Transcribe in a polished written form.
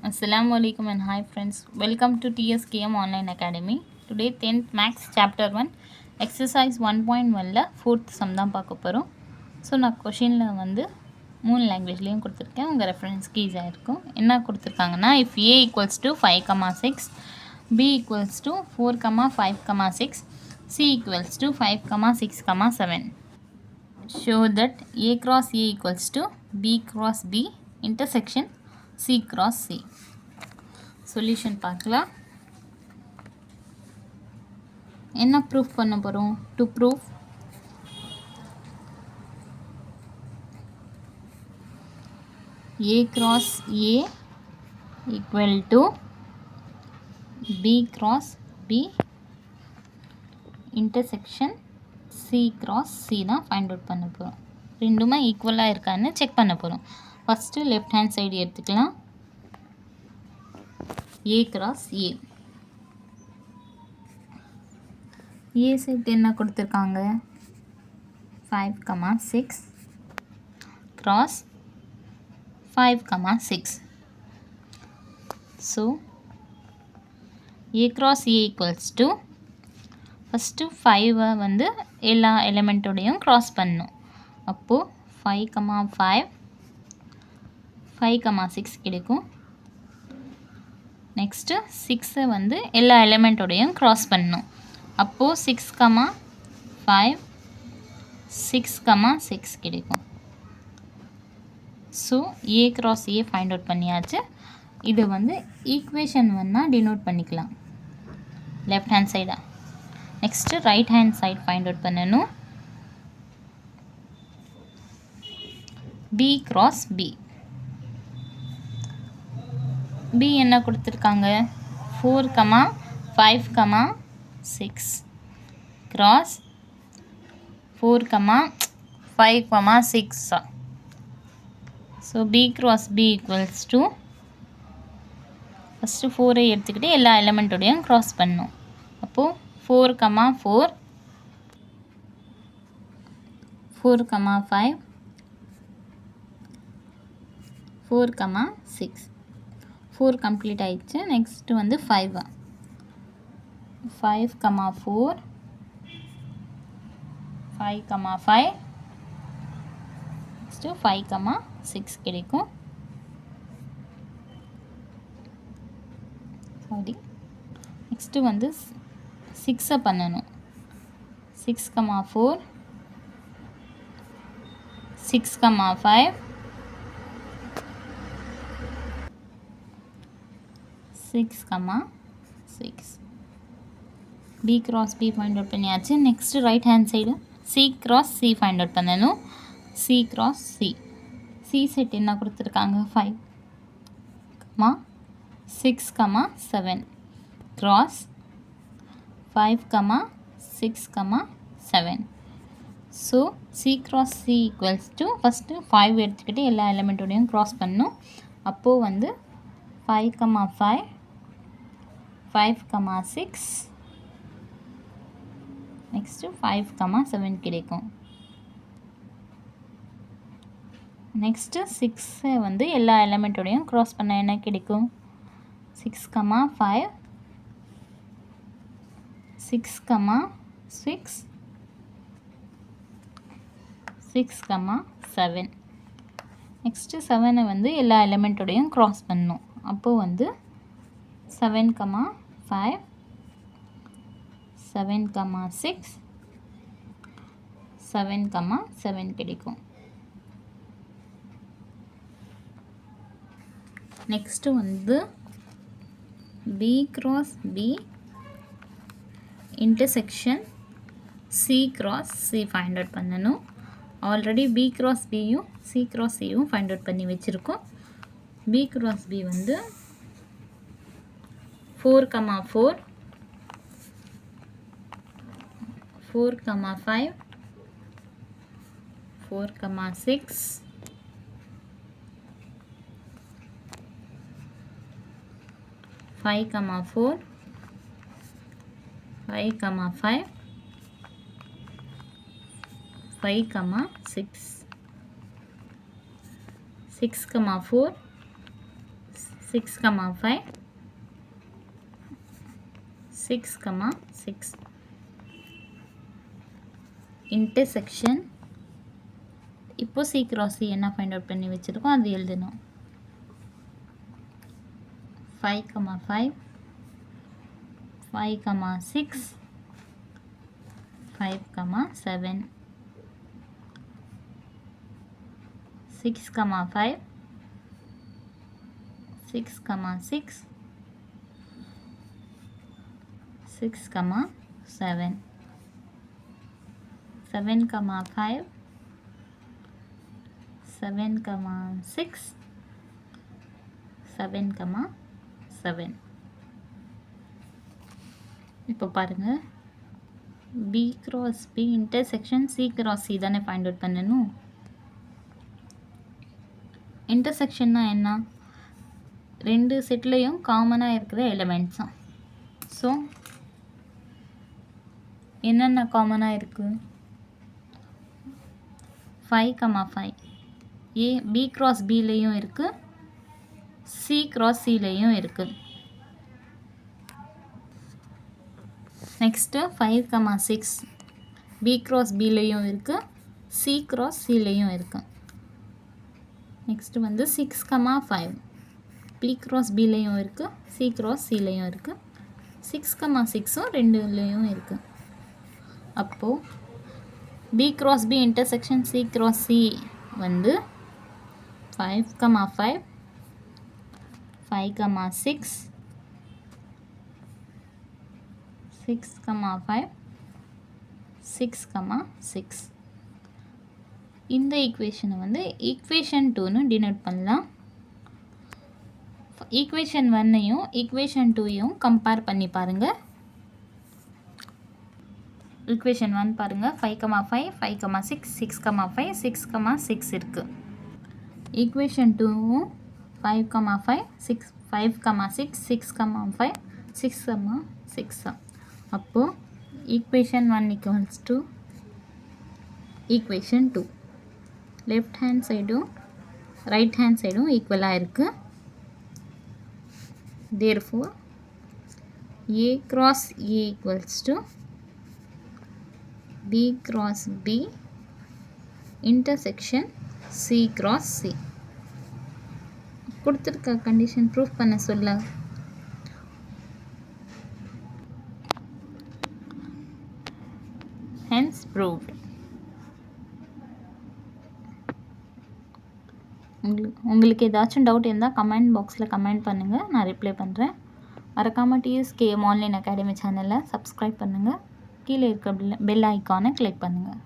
Assalamu alaikum and hi friends. Welcome to TSKM Online Academy. Today 10th Max Chapter 1 Exercise 1.1ல 4th sum தான் பார்க்க போகிறோம். So நான் கொஷினில் வந்து 3 லாங்குவேஜ்லேயும் கொடுத்துருக்கேன். உங்கள் ரெஃபரன்ஸ்க்கு ஈஸியாக இருக்கும். என்ன கொடுத்துருக்காங்கன்னா if a equals to 5, 6, b equals to 4, 5, 6, c equals to 5, 6, 7. Show that a cross a equals to b cross b intersection c cross c. Solution பார்க்கலாம். என்ன ப்ரூஃப் பண்ண போகிறோம்? To proof a cross a equal to b cross b intersection c cross c தான் find out பண்ண போகிறோம். ரெண்டுமே ஈக்குவலாக இருக்கான்னு செக் பண்ண போகிறோம். ஃபஸ்ட்டு லெஃப்ட் ஹேண்ட் சைடு எடுத்துக்கலாம். a cross a. a set என்ன கொடுத்துருக்காங்க? 5, 6 cross 5, 6. So a cross a equals to first 5 வந்து எல்லா எலிமெண்ட்டோடையும் க்ராஸ் பண்ணணும். அப்போது 5, 5, 6 கிடைக்கும். நெக்ஸ்ட்டு 6 வந்து எல்லா எலிமெண்ட்டோடையும் க்ராஸ் பண்ணணும். அப்போது 6, 5, 6, 6 கிடைக்கும். So a cross a find out பண்ணியாச்சு. இது வந்து ஈக்குவேஷன் வேணால் டினோட் பண்ணிக்கலாம் லெஃப்ட் ஹேண்ட் சைடாக. Next right hand side find out பண்ணணும். B cross b. பி என்ன கொடுத்துருக்காங்க? 4, 5, 6 cross 4, 5, 6. So b cross b equals to first 4 எடுத்துக்கிட்டு எல்லா எலிமெண்ட்டோடையும் க்ராஸ் பண்ணணும். அப்போது 4, 4, 5, 4, 6. 4 கம்ப்ளீட் ஆயிடுச்சு. நெக்ஸ்ட்டு வந்து 5, 4, 5, 5, நெக்ஸ்ட்டு 5, 6 கிடைக்கும். சாரி, நெக்ஸ்ட்டு வந்து 6 பண்ணணும். 6, 4, 6, 5, 6, 6. b cross b find out பண்ணியாச்சு. Next right hand side c cross c find out பண்ணணும். c cross c. c set என்ன கொடுத்துருக்காங்க? 5, 6, 7 cross 5, 6, 7. So c cross c equals to first 5 எடுத்துக்கிட்டு எல்லா எலிமெண்ட்டோடையும் க்ராஸ் பண்ணணும். அப்போது வந்து 5, 5, 5, 6, நெக்ஸ்ட்டு 5, 7 கிடைக்கும். நெக்ஸ்ட்டு 6 வந்து எல்லா எலிமெண்ட்டோடையும் க்ராஸ் பண்ண என்ன கிடைக்கும்? 6, 5, 6, 6, 6, 7. நெக்ஸ்ட்டு 7 வந்து எல்லா எலிமெண்ட்டோடையும் க்ராஸ் பண்ணணும். அப்போது வந்து 7, 5, 7, 6, 7, 7 கிடைக்கும். நெக்ஸ்ட்டு வந்து b cross b intersection c cross c find out பண்ணணும். ஆல்ரெடி b cross bயும் c cross cயும் ஃபைண்ட் அவுட் பண்ணி வச்சுருக்கோம். b cross b வந்து 4, 4, 5, 4, 6, 5, 4, 5, 5, 6, 6, 4, 6, 5, 6, 6. Intersection. இப்போ C cross C என்ன ஃபைண்ட் அவுட் பண்ணி வச்சிருக்கோம் அது எழுதணும். 5, 5, 5, 6, 5, 7, 6, 5, 6, 6, 6, 7, 7, 5, 7, 6, 7, 7. இப்போ பாருங்க B cross B intersection C cross C தானே ஃபைண்ட் அவுட் பண்ணணும். இன்டர்செக்ஷன்னா என்ன? ரெண்டு செட்லேயும் காமனாக இருக்கிற எலிமெண்ட்ஸ் தான். ஸோ என்னென்ன காமனாக இருக்குது? 5, 5 ஏ B cross Bலேயும் இருக்குது, C cross Cலேயும் இருக்குது. நெக்ஸ்ட்டு 5, 6 B cross Bலேயும் இருக்குது, C cross Cலேயும் இருக்குது. நெக்ஸ்ட்டு வந்து 6, 5 B cross Bலேயும் இருக்குது, C cross Cலேயும் இருக்குது. 6, 6ம் ரெண்டுலேயும் இருக்குது. அப்போது B cross B intersection C cross C வந்து 5, 5, 5, 6, 6, 5, 6, 6. இந்த ஈக்குவேஷனை வந்து ஈக்குவேஷன் 2ன்னு டினோட் பண்ணலாம். ஈக்குவேஷன் 1ஐயும் ஈக்குவேஷன் 2ஐயும் கம்பேர் பண்ணி பாருங்கள். ஈக்குவேஷன் 1 பாருங்கள் 5, 5, 5, 6, 6, 5, 6, 6 இருக்குது. ஈக்குவேஷன் 2வும் 5, 5, 6, 5, 6, 6, 5, 6, 6. அப்போது equation 1 equals to equation 2. Left hand சைடும் ரைட் ஹேண்ட் சைடும் ஈக்குவலாக இருக்குது. Therefore A cross A equals to B cross B intersection C cross C. கொடுத்துருக்க கண்டிஷன் ப்ரூஃப் பண்ண சொல்ல. Hence proved. உங்களுக்கு ஏதாச்சும் டவுட் இருந்தால் கமெண்ட் பாக்ஸில் கமெண்ட் பண்ணுங்கள், நான் ரிப்ளை பண்ணுறேன். மறக்காமல் TSKM ஆன்லைன் அகாடமி சேனலை சப்ஸ்கிரைப் பண்ணுங்கள். கீழே இருக்க பெல் ஐக்கானை கிளிக் பண்ணுங்கள்.